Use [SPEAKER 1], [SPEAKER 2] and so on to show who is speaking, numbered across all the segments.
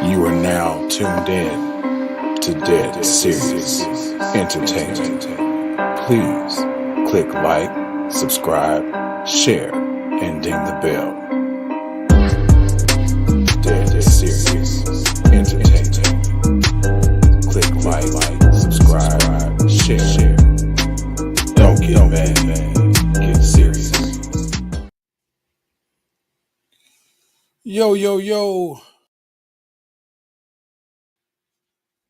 [SPEAKER 1] You are now tuned in to Dead Serious Entertainment. Please click like, subscribe, share, and ding the bell. Dead Serious Entertainment. Click like, subscribe, share. Don't get mad, get serious. Yo.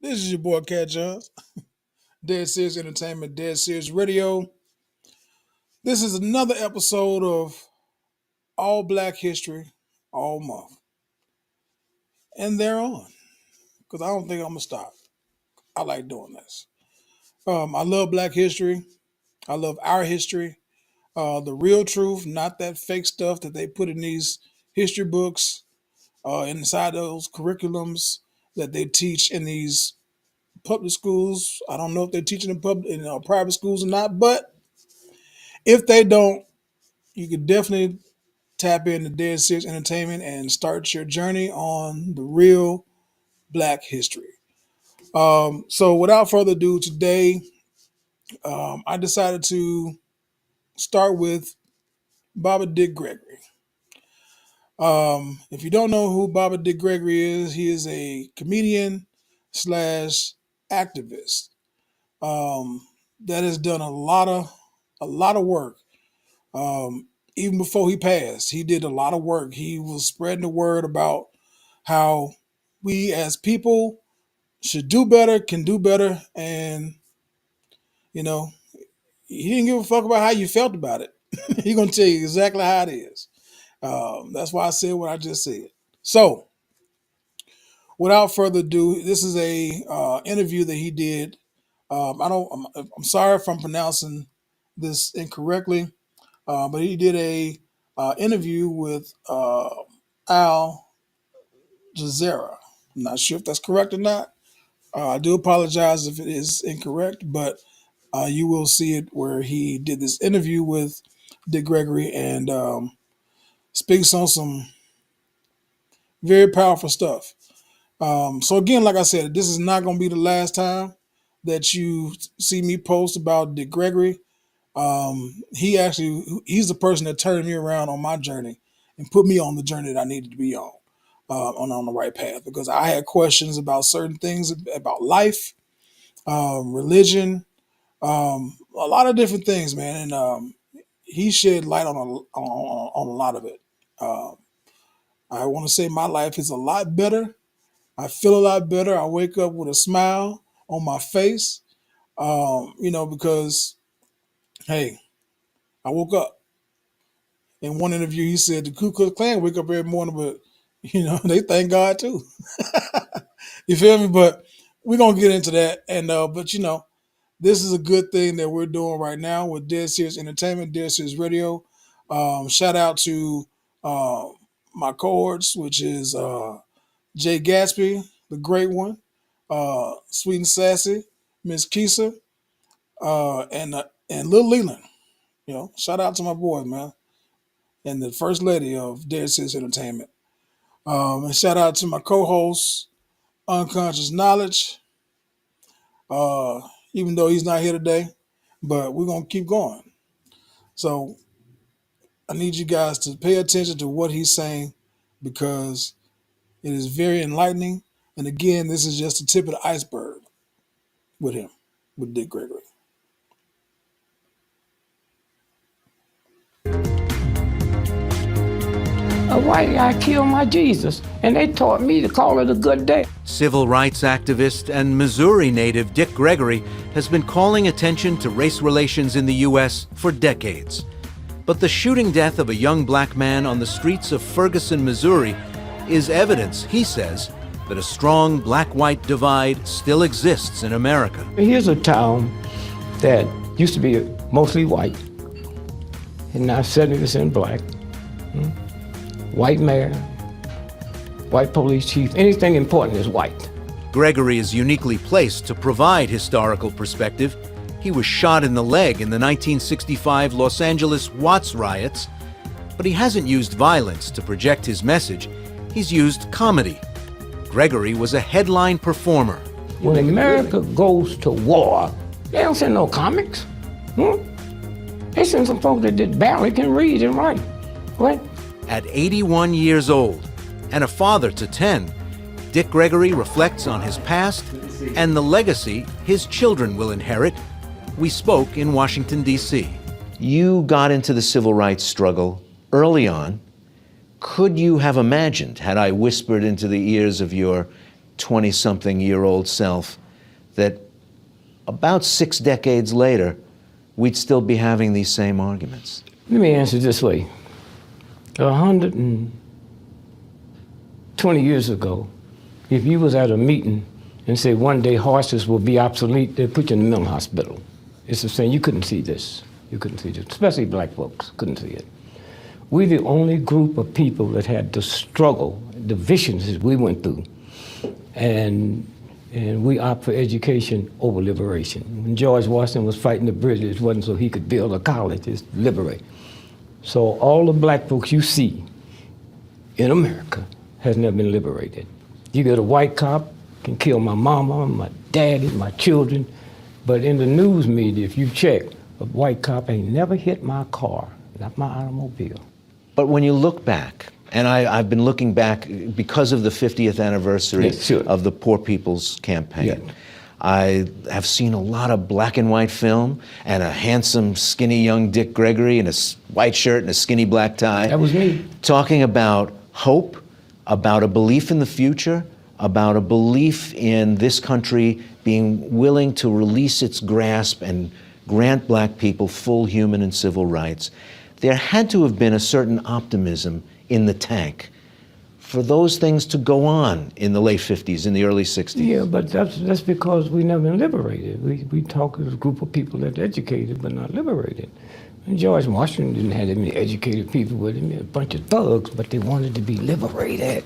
[SPEAKER 1] This is your boy Katt, Johnz. Dead Serious Entertainment, Dead Serious Radio. This is another episode of All Black History, All Month. And they're on. Because I don't think I'm going to stop. I like doing this. I love Black history. I love our history. The real truth, not that fake stuff that they put in these history books, inside those curriculums that they teach in these public schools. I don't know if they're teaching in private schools or not, but if they don't, you could definitely tap into Dead Serious Entertainment and start your journey on the real Black history. So without further ado, today I decided to start with Baba Dick Gregory. If you don't know who Baba Dick Gregory is, he is a comedian / activist that has done a lot of work. Even before he passed, he did a lot of work. He was spreading the word about how we as people should do better, can do better, and he didn't give a fuck about how you felt about it. He's gonna tell you exactly how it is. That's why I said what I just said. So, without further ado, this is a interview that he did. I'm sorry if I'm pronouncing this incorrectly, but he did a interview with Al Jazeera. I'm not sure if that's correct or not. I do apologize if it is incorrect, but you will see it where he did this interview with Dick Gregory and speaks on some very powerful stuff. So again, like I said, this is not going to be the last time that you see me post about Dick Gregory. He's the person that turned me around on my journey and put me on the journey that I needed to be on the right path, because I had questions about certain things about life, religion, a lot of different things, man. And he shed light on a lot of it. I want to say my life is a lot better. I feel a lot better. I wake up with a smile on my face, because, hey, I woke up. In one interview, he said the Ku Klux Klan wake up every morning, but, they thank God too. You feel me? But we're going to get into that. And, but, this is a good thing that we're doing right now with Dead Serious Entertainment, Dead Serious Radio. Shout out to my cohorts, which is Jay Gatsby, the great one, Sweet and Sassy, Miss Keisa, and Lil Leland. Shout out to my boys, man, and the first lady of Dead Serious Entertainment. And shout out to my co-host, Unconscious Knowledge, even though he's not here today, but we're going to keep going. So I need you guys to pay attention to what he's saying, because it is very enlightening. And again, this is just the tip of the iceberg with him, with Dick Gregory.
[SPEAKER 2] A white guy killed my Jesus, and they taught me to call it a good day.
[SPEAKER 3] Civil rights activist and Missouri native Dick Gregory has been calling attention to race relations in the U.S. for decades. But the shooting death of a young black man on the streets of Ferguson, Missouri, is evidence, he says, that a strong black-white divide still exists in America.
[SPEAKER 2] Here's a town that used to be mostly white, and now 70% black. White mayor, white police chief, anything important is white.
[SPEAKER 3] Gregory is uniquely placed to provide historical perspective. He was shot in the leg in the 1965 Los Angeles Watts riots, but he hasn't used violence to project his message. He's used comedy. Gregory was a headline performer.
[SPEAKER 2] When America goes to war, they don't send no comics. They send some folks that barely can read and write. What?
[SPEAKER 3] At 81 years old and a father to 10, Dick Gregory reflects on his past and the legacy his children will inherit. We spoke in Washington, D.C. You got into the civil rights struggle early on. Could you have imagined, had I whispered into the ears of your 20-something-year-old self, that about 6 decades later, we'd still be having these same arguments?
[SPEAKER 2] Let me answer it this way. 120 years ago, if you was at a meeting and say one day horses will be obsolete, they'd put you in the mental hospital. It's the same. You couldn't see this. You couldn't see this, especially black folks couldn't see it. We're the only group of people that had the struggle, the viciousness we went through, and we opt for education over liberation. When George Washington was fighting the British, it wasn't so he could build a college, it's liberate. So all the black folks you see in America has never been liberated. You get a white cop, can kill my mama, my daddy, my children, but in the news media, if you check, a white cop ain't never hit my car, not my automobile. But when you look back, and I've been looking back because of the 50th anniversary of the Poor People's Campaign, I have seen a lot of black and white film and a handsome, skinny young Dick Gregory in a white shirt and a skinny black tie. That was me.
[SPEAKER 3] Talking about hope, about a belief in the future, about a belief in this country being willing to release its grasp and grant black people full human and civil rights. There had to have been a certain optimism in the tank for those things to go on in the late 50s, in the early 60s. Yeah, but that's because we never been liberated. We talk as a group of people that are educated but not liberated. And George Washington didn't have that many educated people with him, a bunch of thugs, but they wanted to be liberated.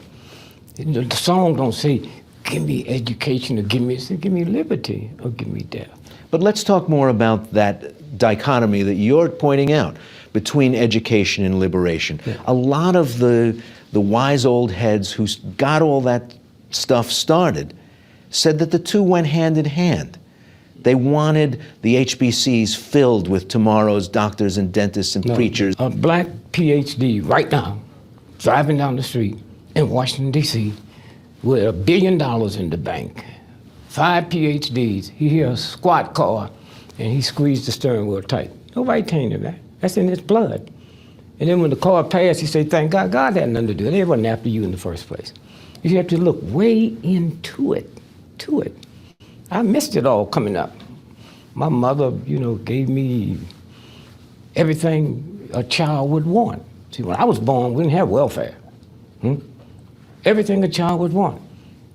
[SPEAKER 3] The song don't say, give me education or give me liberty or give me death. But let's talk more about that dichotomy that you're pointing out between education and liberation. Yeah. A lot of the wise old heads who got all that stuff started said that the two went hand in hand. They wanted the HBCs filled with tomorrow's doctors and dentists and preachers. A black PhD right now, driving down the street in Washington, D.C., with $1 billion in the bank, 5 PhDs, he hear a squat car, and he squeezed the steering wheel tight. Nobody told him that. That's in his blood. And then when the car passed, he said, thank God, God had nothing to do with it. They wasn't after you in the first place. You have to look way into it, I missed it all coming up. My mother, gave me everything a child would want. See, when I was born, we didn't have welfare. Everything a child would want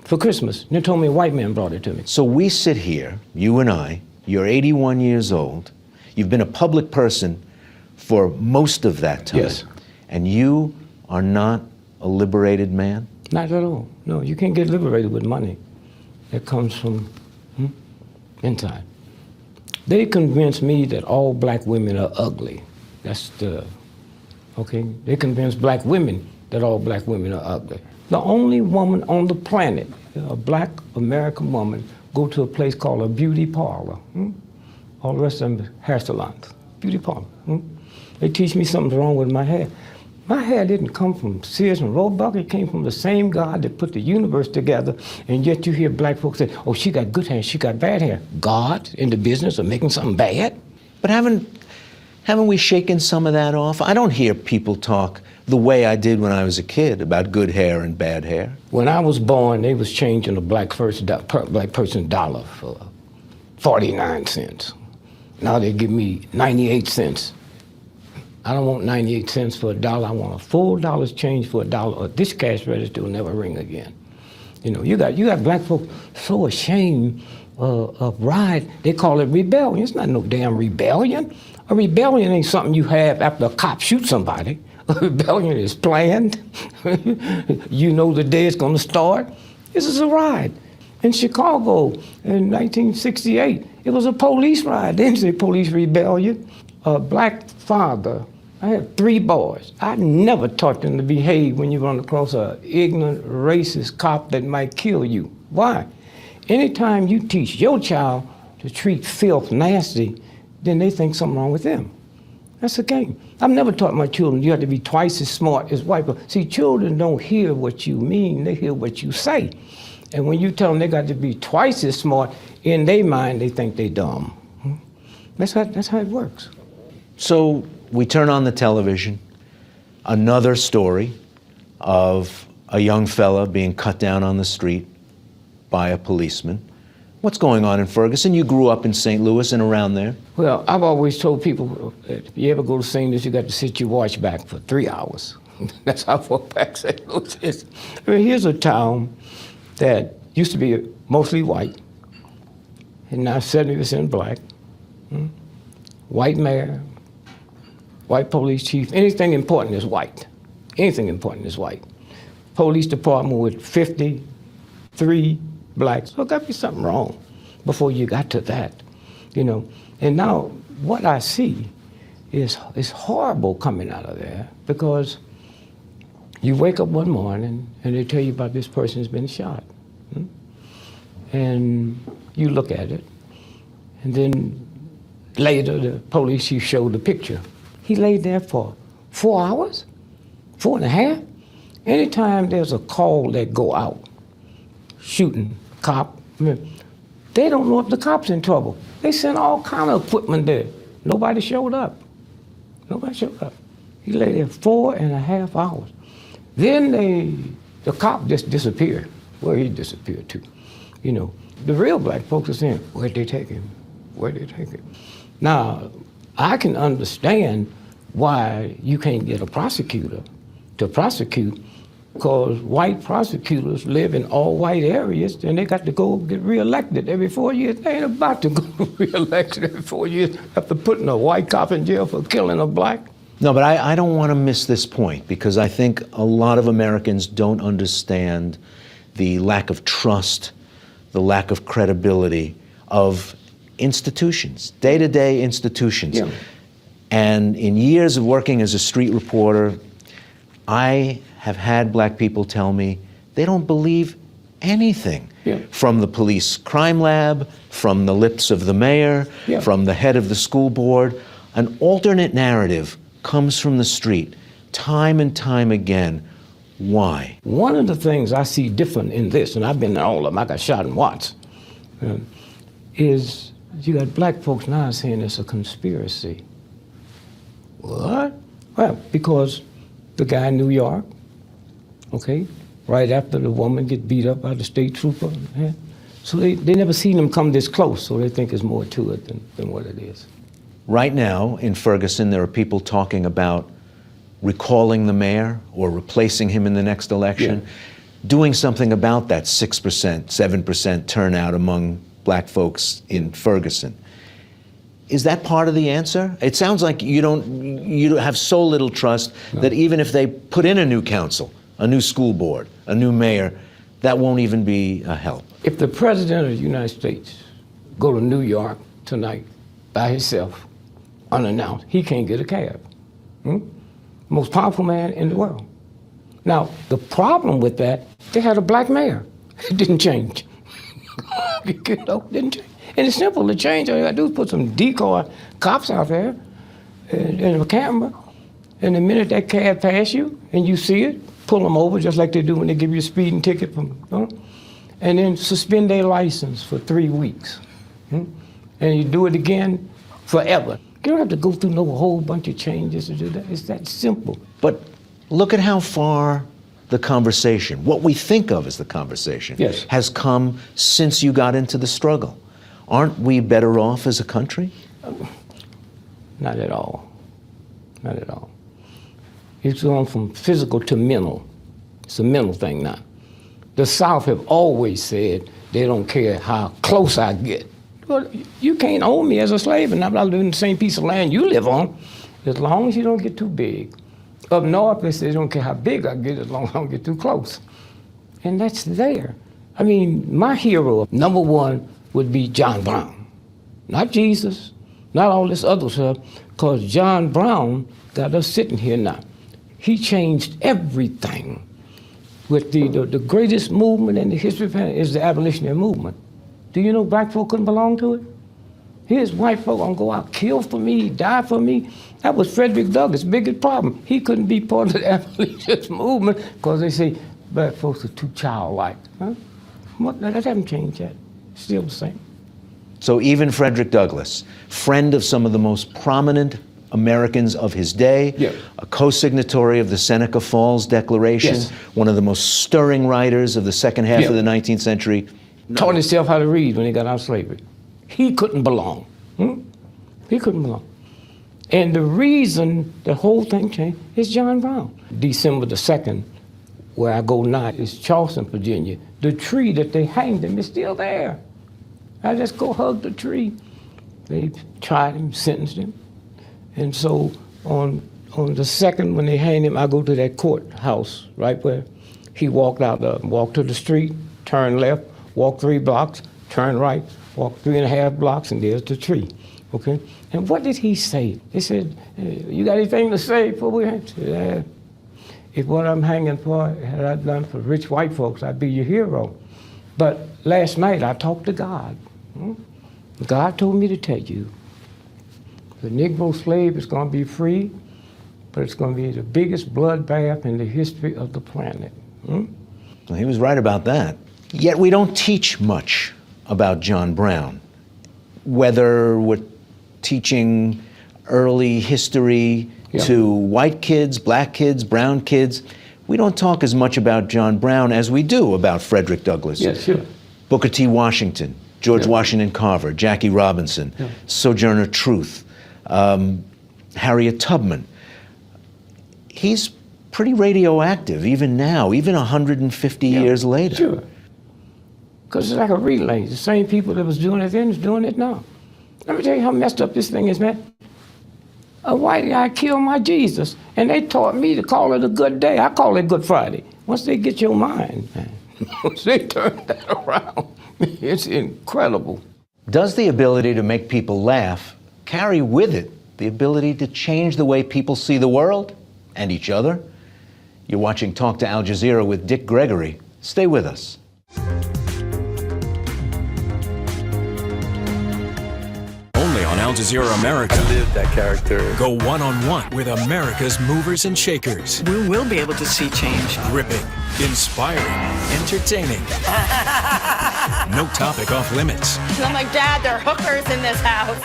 [SPEAKER 3] for Christmas. And they told me a white man brought it to me. So we sit here, you and I, you're 81 years old, you've been a public person for most of that time. Yes. And you are not a liberated man? Not at all. No, you can't get liberated with money. That comes from inside. They convinced me that all black women are ugly. That's okay? They convinced black women that all black women are ugly. The only woman on the planet, a black American woman, go to a place called a beauty parlor. All the rest of them hair salons, beauty parlor. They teach me something's wrong with my hair. My hair didn't come from Sears and Roebuck. It came from the same God that put the universe together, and yet you hear black folks say, oh, she got good hair, she got bad hair. God in the business of making something bad? But haven't we shaken some of that off? I don't hear people talk the way I did when I was a kid about good hair and bad hair. When I was born, they was changing a black person's dollar for 49 cents. Now they give me 98 cents. I don't want 98 cents for $1. I want a full dollar's change for $1, or this cash register will never ring again. You got black folks so ashamed of ride, they call it rebellion. It's not no damn rebellion. A rebellion ain't something you have after a cop shoots somebody. A rebellion is planned. You know the day it's gonna start. This is a ride. In Chicago in 1968, it was a police ride. They didn't say police rebellion. A black father
[SPEAKER 2] I had 3 boys. I never taught them to behave when you run across an ignorant, racist cop that might kill you. Why? Anytime you teach your child to treat filth nasty, then they think something wrong with them. That's the game. I've never taught my children you have to be twice as smart as white people. See, children don't hear what you mean, they hear what you say. And when you tell them they got to be twice as smart, in their mind they think they dumb. That's how it works.
[SPEAKER 3] So we turn on the television, another story of a young fella being cut down on the street by a policeman. What's going on in Ferguson? You grew up in St. Louis and around there.
[SPEAKER 2] Well, I've always told people, if you ever go to St. Louis, you got to sit your watch back for 3 hours. That's how far back St. Louis is. I mean, here's a town that used to be mostly white, and now 70% black. White mayor, white police chief, anything important is white. Anything important is white. Police department with 53 blacks. So got to be something wrong before you got to that, you know. And now what I see is horrible coming out of there, because you wake up one morning and they tell you about this person has been shot. And you look at it, and then later the police chief showed the picture. He laid there for 4 hours, 4.5. Anytime there's a call that go out, shooting, cop, they don't know if the cop's in trouble. They sent all kind of equipment there. Nobody showed up. Nobody showed up. He lay there 4.5 hours. Then the cop just disappeared. Where he disappeared to, you know. The real black folks are saying, where'd they take him? Where'd they take him? Now, I can understand why you can't get a prosecutor to prosecute, because white prosecutors live in all white areas and they got to go get reelected every 4 years. They ain't about to go reelected every 4 years after putting a white cop in jail for killing a black.
[SPEAKER 3] No, but I don't want to miss this point, because I think a lot of Americans don't understand the lack of trust, the lack of credibility of institutions, day-to-day institutions.
[SPEAKER 2] Yeah.
[SPEAKER 3] And in years of working as a street reporter, I have had black people tell me they don't believe anything from the police crime lab, from the lips of the mayor, from the head of the school board. An alternate narrative comes from the street time and time again. Why?
[SPEAKER 2] One of the things I see different in this, and I've been in all of them, I got shot in Watts, is you got black folks now saying it's a conspiracy. What? Well, because the guy in New York, okay, right after the woman get beat up by the state trooper, so they never seen him come this close, so they think there's more to it than what it is.
[SPEAKER 3] Right now in Ferguson, there are people talking about recalling the mayor or replacing him in the next election, doing something about that 6%, 7% turnout among black folks in Ferguson. Is that part of the answer? It sounds like you have so little trust that even if they put in a new council, a new school board, a new mayor, that won't even be a help.
[SPEAKER 2] If the president of the United States go to New York tonight by himself, unannounced, he can't get a cab. Most powerful man in the world. Now, the problem with that, they had a black mayor. It didn't change. Didn't change. And it's simple to change. All you gotta do is put some decoy cops out there and a camera. And the minute that cab pass you and you see it, pull them over just like they do when they give you a speeding ticket and then suspend their license for 3 weeks. And you do it again forever. You don't have to go through no whole bunch of changes to do that. It's that simple.
[SPEAKER 3] But look at how far the conversation, what we think of as the conversation, has come since you got into the struggle. Aren't we better off as a country?
[SPEAKER 2] Not at all. Not at all. It's gone from physical to mental. It's a mental thing now. The South have always said they don't care how close I get. Well, you can't own me as a slave, and I'm not living in the same piece of land you live on, as long as you don't get too big. Up north, they say they don't care how big I get, as long as I don't get too close. And that's there. I mean, my hero, #1, would be John Brown. Not Jesus, not all this other stuff, Because John Brown got us sitting here now. He changed everything. With the greatest movement in the history of man is the abolitionary movement. Do you know black folk couldn't belong to it? Here's white folk gonna go out, kill for me, die for me. That was Frederick Douglass' biggest problem. He couldn't be part of the abolitionist movement because they say black folks are too childlike. Huh? That hasn't changed yet. Still the same.
[SPEAKER 3] So even Frederick Douglass, friend of some of the most prominent Americans of his day,
[SPEAKER 2] yeah.
[SPEAKER 3] a co-signatory of the Seneca Falls Declaration,
[SPEAKER 2] yes.
[SPEAKER 3] one of the most stirring writers of the second half
[SPEAKER 2] yeah.
[SPEAKER 3] of the 19th century.
[SPEAKER 2] Taught himself how to read when he got out of slavery. He couldn't belong. He couldn't belong. And the reason the whole thing changed is John Brown. December the 2nd, where I go now, is Charleston, Virginia. The tree that they hanged him is still there. I just go hug the tree. They tried him, sentenced him. And so on the 2nd, when they hanged him, I go to that courthouse right where he walked out, walked to the street, turned left, walked 3 blocks, turn right, walk 3.5 blocks, and there's the tree, okay? And what did he say? He said, you got anything to say before we hang? Yeah. If what I'm hanging for had I done for rich white folks, I'd be your hero. But last night I talked to God. God told me to tell you, the Negro slave is gonna be free, but it's gonna be the biggest bloodbath in the history of the planet.
[SPEAKER 3] Well, he was right about that. Yet we don't teach much about John Brown. Whether we're teaching early history
[SPEAKER 2] yeah.
[SPEAKER 3] to white kids, black kids, brown kids, we don't talk as much about John Brown as we do about Frederick Douglass,
[SPEAKER 2] yeah, sure.
[SPEAKER 3] Booker T. Washington, George
[SPEAKER 2] yeah.
[SPEAKER 3] Washington Carver, Jackie Robinson,
[SPEAKER 2] yeah.
[SPEAKER 3] Sojourner Truth, Harriet Tubman. He's pretty radioactive even now, even 150
[SPEAKER 2] yeah,
[SPEAKER 3] years later.
[SPEAKER 2] Sure. Because it's like a relay. The same people that was doing it then is doing it now. Let me tell you how messed up this thing is, man. A white guy killed my Jesus, and they taught me to call it a good day. I call it Good Friday. Once they get your mind, man, once they turn that around, it's incredible.
[SPEAKER 3] Does the ability to make people laugh carry with it the ability to change the way people see the world and each other? You're watching Talk to Al Jazeera with Dick Gregory. Stay with us.
[SPEAKER 4] Only on Al Jazeera America.
[SPEAKER 5] I lived that character.
[SPEAKER 4] Go one-on-one with America's movers and shakers.
[SPEAKER 6] We will be able to see change.
[SPEAKER 4] Gripping, inspiring, entertaining. No topic off limits.
[SPEAKER 6] I'm like, Dad, there are hookers in this house.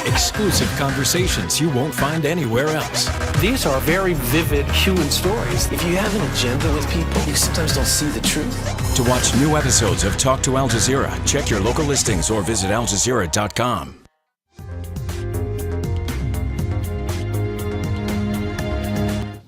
[SPEAKER 4] Exclusive conversations you won't find anywhere else.
[SPEAKER 5] These are very vivid human stories. If you have an agenda with people, you sometimes don't see the truth.
[SPEAKER 4] To watch new episodes of Talk to Al Jazeera, check your local listings or visit aljazeera.com.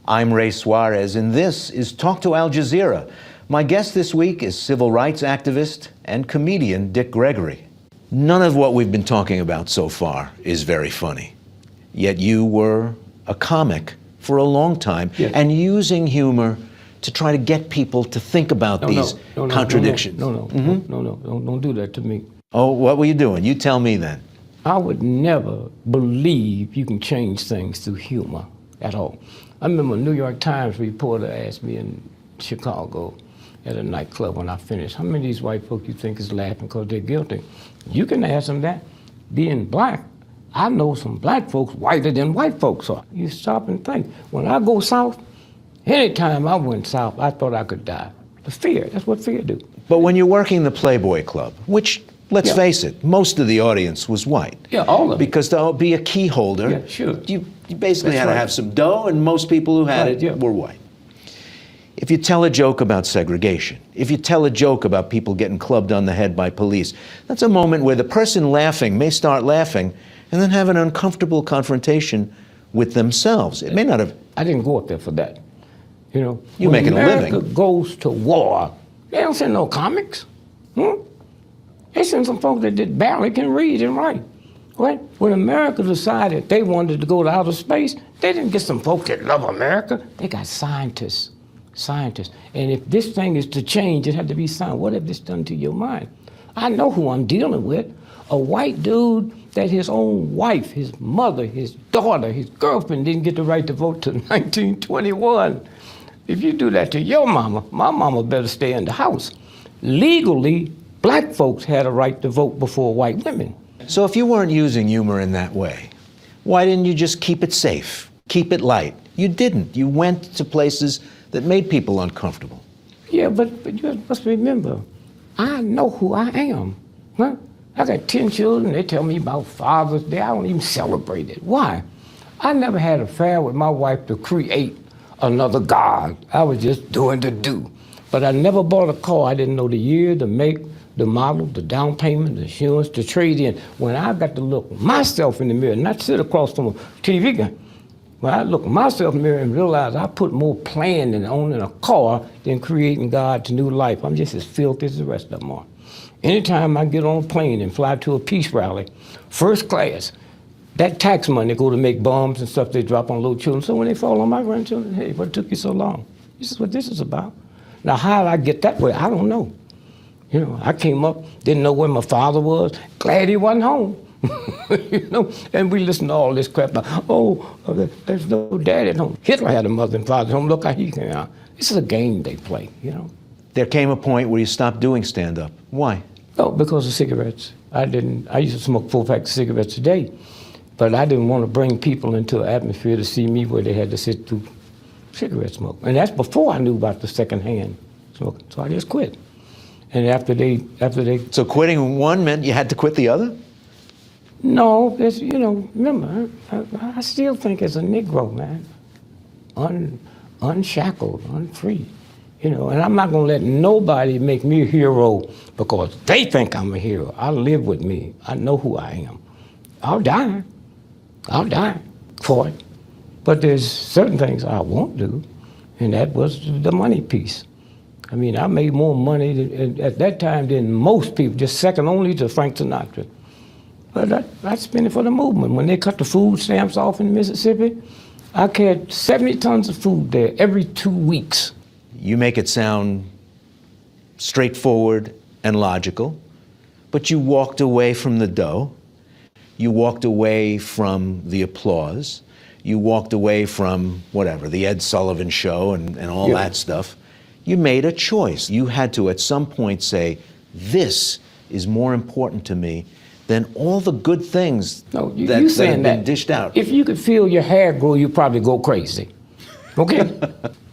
[SPEAKER 3] I'm Ray Suarez, and this is Talk to Al Jazeera. My guest this week is civil rights activist and comedian Dick Gregory. None of what we've been talking about so far is very funny. Yet you were a comic for a long time,
[SPEAKER 2] yes.
[SPEAKER 3] and using humor to try to get people to think about these contradictions.
[SPEAKER 2] No, don't do that to me.
[SPEAKER 3] Oh, what were you doing? You tell me then.
[SPEAKER 2] I would never believe you can change things through humor at all. I remember a New York Times reporter asked me in Chicago at a nightclub when I finished, how many of these white folk you think is laughing because they're guilty? You can ask them that. Being black, I know some black folks whiter than white folks are. You stop and think. When I go south, anytime I went south, I thought I could die. The fear, that's what fear do.
[SPEAKER 3] But when you're working the Playboy Club, which, let's face it, most of the audience was white.
[SPEAKER 2] Yeah, all of it.
[SPEAKER 3] Because to be a key holder,
[SPEAKER 2] Yeah, sure.
[SPEAKER 3] you basically
[SPEAKER 2] That's
[SPEAKER 3] had to
[SPEAKER 2] right.
[SPEAKER 3] have some dough, and most people who had
[SPEAKER 2] Right,
[SPEAKER 3] it
[SPEAKER 2] yeah.
[SPEAKER 3] were white. If you tell a joke about segregation, if you tell a joke about people getting clubbed on the head by police, that's a moment where the person laughing may start laughing and then have an uncomfortable confrontation with themselves. It may not have...
[SPEAKER 2] I didn't go up there for that. You know,
[SPEAKER 3] You're
[SPEAKER 2] when
[SPEAKER 3] making a
[SPEAKER 2] America
[SPEAKER 3] living.
[SPEAKER 2] goes to war, they don't send no comics. They send some folks that barely can read and write. Right? When America decided they wanted to go to outer space, they didn't get some folks that love America. They got scientists. And if this thing is to change, it had to be science. What have this done to your mind? I know who I'm dealing with. A white dude that his own wife, his mother, his daughter, his girlfriend didn't get the right to vote till 1921. If you do that to your mama, my mama better stay in the house. Legally, black folks had a right to vote before white women.
[SPEAKER 3] So if you weren't using humor in that way, why didn't you just keep it safe, keep it light? You didn't. You went to places that made people uncomfortable.
[SPEAKER 2] Yeah, but you must remember, I know who I am. Huh? I got 10 children. They tell me about Father's Day. I don't even celebrate it. Why? I never had an affair with my wife to create another God. I was just doing the do. But I never bought a car. I didn't know the year, the make, the model, the down payment, the insurance, the trade-in. When I got to look myself in the mirror, not sit across from a TV guy, when I look myself in the mirror and realize I put more planning in owning a car than creating God's new life. I'm just as filthy as the rest of them are. Anytime I get on a plane and fly to a peace rally, first class, that tax money go to make bombs and stuff they drop on little children. So when they fall on my grandchildren, hey, what took you so long? This is what this is about. Now, how did I get that way? I don't know. You know, I came up, didn't know where my father was, glad he wasn't home. You know, and we listened to all this crap about, there's no dad at home. Hitler had a mother and father at home, look how he came out. This is a game they play, you know.
[SPEAKER 3] There came a point where you stopped doing stand-up. Why?
[SPEAKER 2] Oh, because of cigarettes. I used to smoke 4 packs of cigarettes a day, but I didn't want to bring people into an atmosphere to see me where they had to sit through cigarette smoke. And that's before I knew about the secondhand smoking, so I just quit. And after they.
[SPEAKER 3] So quitting one meant you had to quit the other?
[SPEAKER 2] No, it's, you know, remember, I still think as a Negro, man, unshackled, unfree, you know, and I'm not gonna let nobody make me a hero because they think I'm a hero. I live with me. I know who I am. I'll die for it. But there's certain things I won't do, and that was the money piece. I mean, I made more money at that time than most people, just second only to Frank Sinatra. But I spent it for the movement. When they cut the food stamps off in Mississippi, I carried 70 tons of food there every 2 weeks.
[SPEAKER 3] You make it sound straightforward and logical, but you walked away from the dough. You walked away from the applause. You walked away from whatever, the Ed Sullivan Show and all that stuff. You made a choice. You had to at some point say, this is more important to me than all the good things that have been dished out.
[SPEAKER 2] If you could feel your hair grow, you'd probably go crazy. Okay?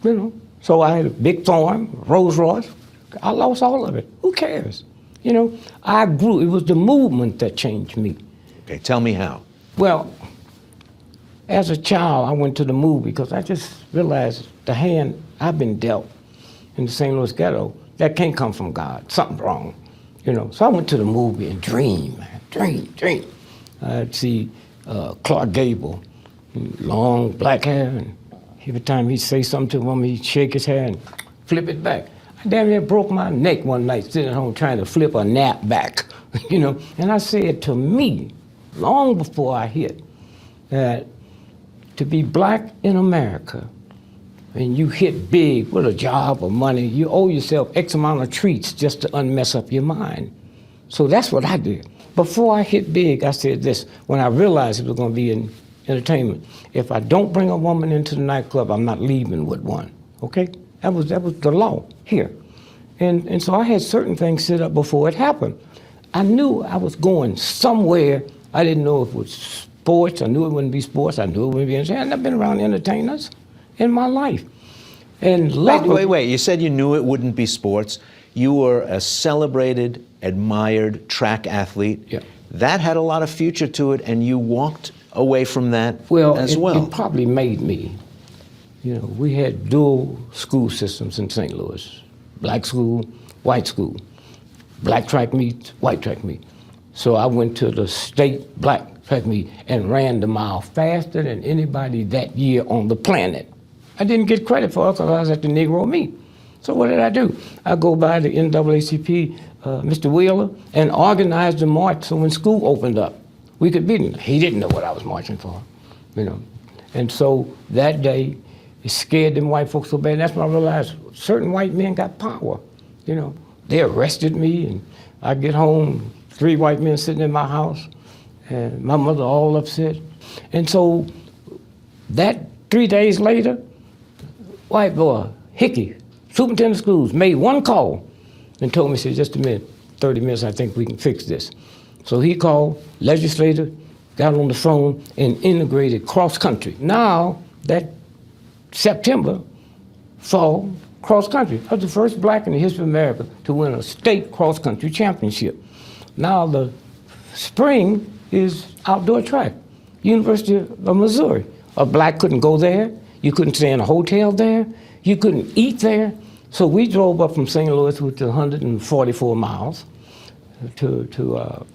[SPEAKER 2] You know. So I had a big farm, Rolls Royce. I lost all of it. Who cares? You know, I grew. It was the movement that changed me.
[SPEAKER 3] Okay, tell me how.
[SPEAKER 2] Well, as a child, I went to the movie because I just realized the hand I've been dealt in the St. Louis ghetto, that can't come from God. Something's wrong. You know, so I went to the movie and dream. I'd see Clark Gable, long black hair, and every time he'd say something to him, he'd shake his hair and flip it back. I damn near broke my neck one night sitting at home trying to flip a nap back, you know. And I said to me, long before I hit, that to be black in America, and you hit big with a job or money, you owe yourself X amount of treats just to unmess up your mind. So that's what I did. Before I hit big, I said this, when I realized it was gonna be in entertainment. If I don't bring a woman into the nightclub, I'm not leaving with one, okay? That was the law here. And so I had certain things set up before it happened. I knew I was going somewhere. I didn't know if it was sports. I knew it wouldn't be sports. I knew it wouldn't be entertainment. I've been around entertainers in my life. And
[SPEAKER 3] wait, you said you knew it wouldn't be sports. You were a celebrated, admired track athlete.
[SPEAKER 2] Yeah.
[SPEAKER 3] That had a lot of future to it, and you walked away from that as well.
[SPEAKER 2] It probably made me. You know, we had dual school systems in St. Louis. Black school, white school. Black track meets, white track meet. So I went to the state black track meet and ran the mile faster than anybody that year on the planet. I didn't get credit for it because I was at the Negro meet. So what did I do? I go by the NAACP, Mr. Wheeler, and organized the march so when school opened up, we could beat him. He didn't know what I was marching for, you know. And so that day, it scared them white folks so bad. That's when I realized certain white men got power, you know. They arrested me, and I get home, 3 white men sitting in my house, And my mother all upset. And so that 3 days later, white boy, Hickey, superintendent of schools, made one call and told me, said, just a minute, 30 minutes, I think we can fix this. So he called, legislator, got on the phone and integrated cross-country. Now, that September, fall, cross-country. I was the first black in the history of America to win a state cross-country championship. Now the spring is outdoor track, University of Missouri. A black couldn't go there. You couldn't stay in a hotel there. You couldn't eat there. So we drove up from St. Louis with 144 miles to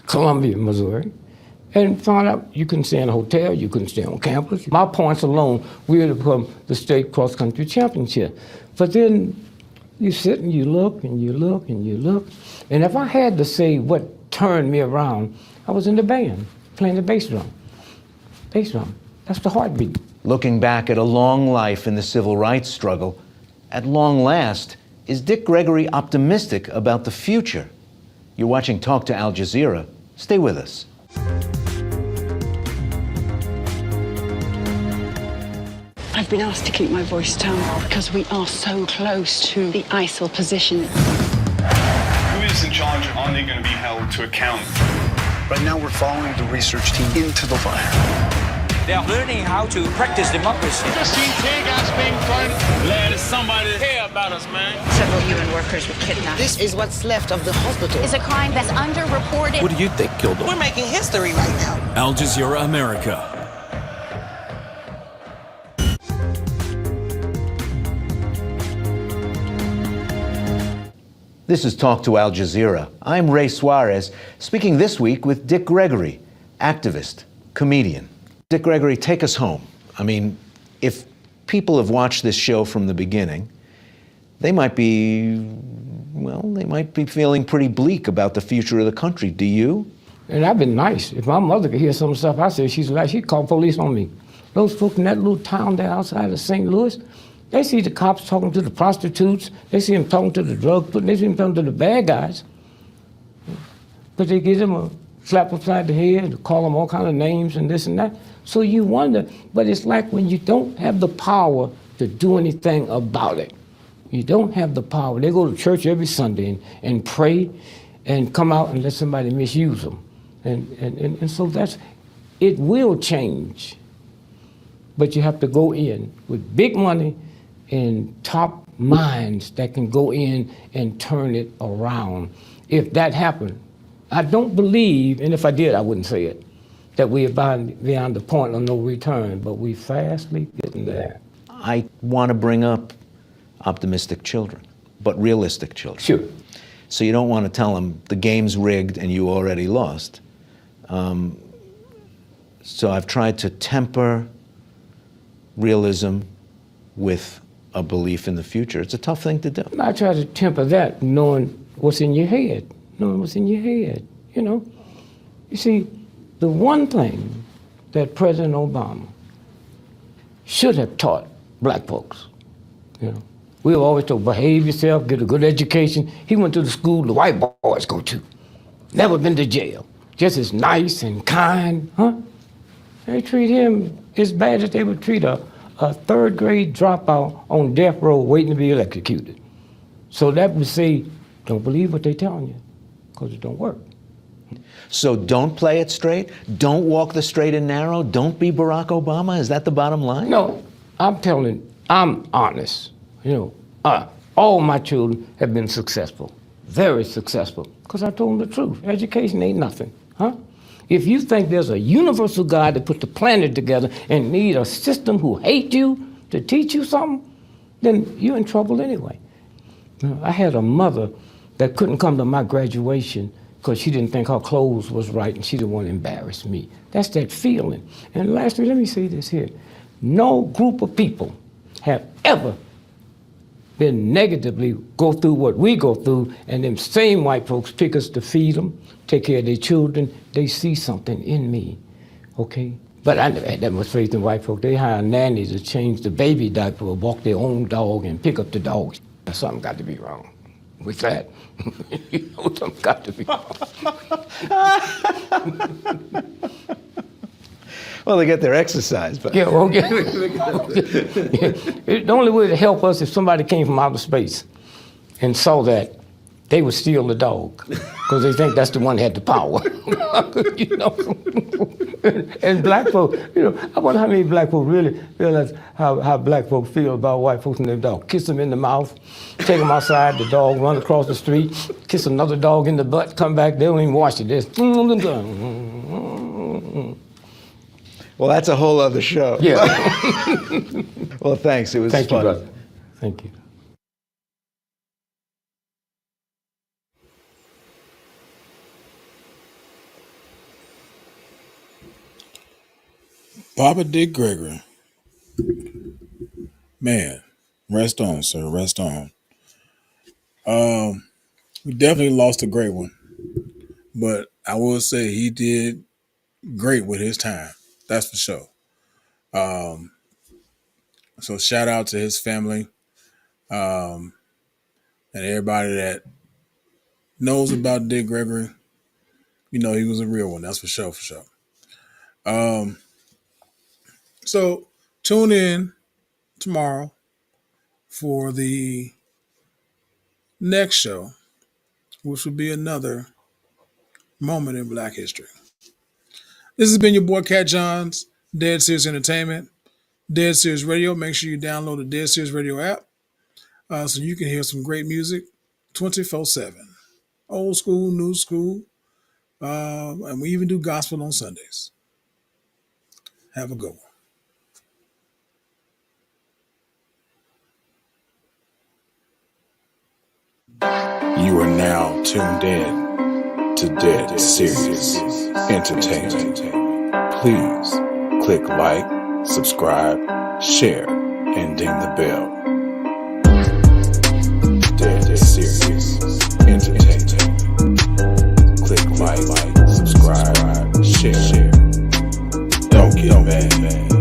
[SPEAKER 2] Columbia, Missouri, and found out you couldn't stay in a hotel, you couldn't stay on campus. My points alone, we would have become the state cross-country championship. But then you sit and you look and you look and you look. And if I had to say what turned me around, I was in the band, playing the bass drum. Bass drum, that's the heartbeat.
[SPEAKER 3] Looking back at a long life in the civil rights struggle, at long last, is Dick Gregory optimistic about the future? You're watching Talk to Al Jazeera. Stay with us.
[SPEAKER 7] I've been asked to keep my voice down because we are so close to the ISIL position.
[SPEAKER 8] Who is in charge? Are they going to be held to account?
[SPEAKER 9] Right now we're following the research team into the fire.
[SPEAKER 10] They are learning how to practice democracy.
[SPEAKER 11] Just seen tear gas being thrown. Glad somebody care about us, man.
[SPEAKER 6] Several UN workers were kidnapped.
[SPEAKER 12] This is what's left of the hospital.
[SPEAKER 6] It's a crime that's underreported.
[SPEAKER 10] What do you think killed them?
[SPEAKER 12] We're making history right now.
[SPEAKER 4] Al Jazeera America.
[SPEAKER 3] This is Talk to Al Jazeera. I'm Ray Suarez, speaking this week with Dick Gregory, activist, comedian. Dick Gregory, take us home. I mean, if people have watched this show from the beginning, they might be feeling pretty bleak about the future of the country. Do you?
[SPEAKER 2] And I've been nice. If my mother could hear some stuff I said, she'd call police on me. Those folks in that little town there outside of St. Louis, they see the cops talking to the prostitutes, they see them talking to the drug pushers, they see them talking to the bad guys. But they give them a slap upside the head, call them all kind of names and this and that. So you wonder, but it's like when you don't have the power to do anything about it. You don't have the power. They go to church every Sunday and pray and come out and let somebody misuse them. And so it will change. But you have to go in with big money and top minds that can go in and turn it around. If that happened, I don't believe, and if I did, I wouldn't say it, that we are beyond the point of no return, but we fastly getting there.
[SPEAKER 3] I want to bring up optimistic children, but realistic children.
[SPEAKER 2] Sure.
[SPEAKER 3] So you don't want to tell them the game's rigged and you already lost. So I've tried to temper realism with a belief in the future. It's a tough thing to do.
[SPEAKER 2] I try to temper that, knowing what's in your head, you know. You see, the one thing that President Obama should have taught black folks, you know, we were always told, behave yourself, get a good education. He went to the school the white boys go to. Never been to jail. Just as nice and kind, huh? They treat him as bad as they would treat a third grade dropout on death row waiting to be electrocuted. So that would say, don't believe what they're telling you, because it don't work.
[SPEAKER 3] So don't play it straight? Don't walk the straight and narrow? Don't be Barack Obama? Is that the bottom line?
[SPEAKER 2] No, I'm honest. You know, all my children have been successful, very successful, because I told them the truth. Education ain't nothing, huh? If you think there's a universal God that put the planet together and need a system who hate you to teach you something, then you're in trouble anyway. You know, I had a mother that couldn't come to my graduation because she didn't think her clothes was right and she didn't want to embarrass me. That's that feeling. And lastly, let me say this here. No group of people have ever been negatively go through what we go through, and them same white folks pick us to feed them, take care of their children. They see something in me, okay? But I never had that much faith in white folks. They hire nannies to change the baby diaper or walk their own dog and pick up the dog. Something got to be wrong. with that. You know, something's got to be wrong.
[SPEAKER 13] Well, they get their exercise, but
[SPEAKER 2] Yeah, well, yeah. The only way to help us if somebody came from outer space and saw that, they would steal the dog because they think that's the one that had the power. You know, and black folk, you know, I wonder how many black folk really realize how black folk feel about white folks and their dog. Kiss them in the mouth, take them outside, the dog run across the street, kiss another dog in the butt, come back, they don't even wash it.
[SPEAKER 13] well, that's a whole other show.
[SPEAKER 2] Yeah.
[SPEAKER 13] Well, thanks. It was
[SPEAKER 2] Thank
[SPEAKER 13] fun.
[SPEAKER 2] you, brother. Thank you.
[SPEAKER 1] Baba Dick Gregory. Man, rest on, sir. Rest on. We definitely lost a great one. But I will say he did great with his time. That's for sure. So shout out to his family. And everybody that knows about Dick Gregory. You know he was a real one. That's for sure, for sure. So tune in tomorrow for the next show, which will be another moment in Black history. This has been your boy Katt Johnz, Dead Serious Entertainment, Dead Serious Radio. Make sure you download the Dead Serious Radio app so you can hear some great music 24/7. Old school, new school, and we even do gospel on Sundays. Have a good one. You are now tuned in to Dead Serious Entertainment. Please click like, subscribe, share, and ding the bell. Dead Serious Entertainment. Click like, subscribe, share. Don't get mad.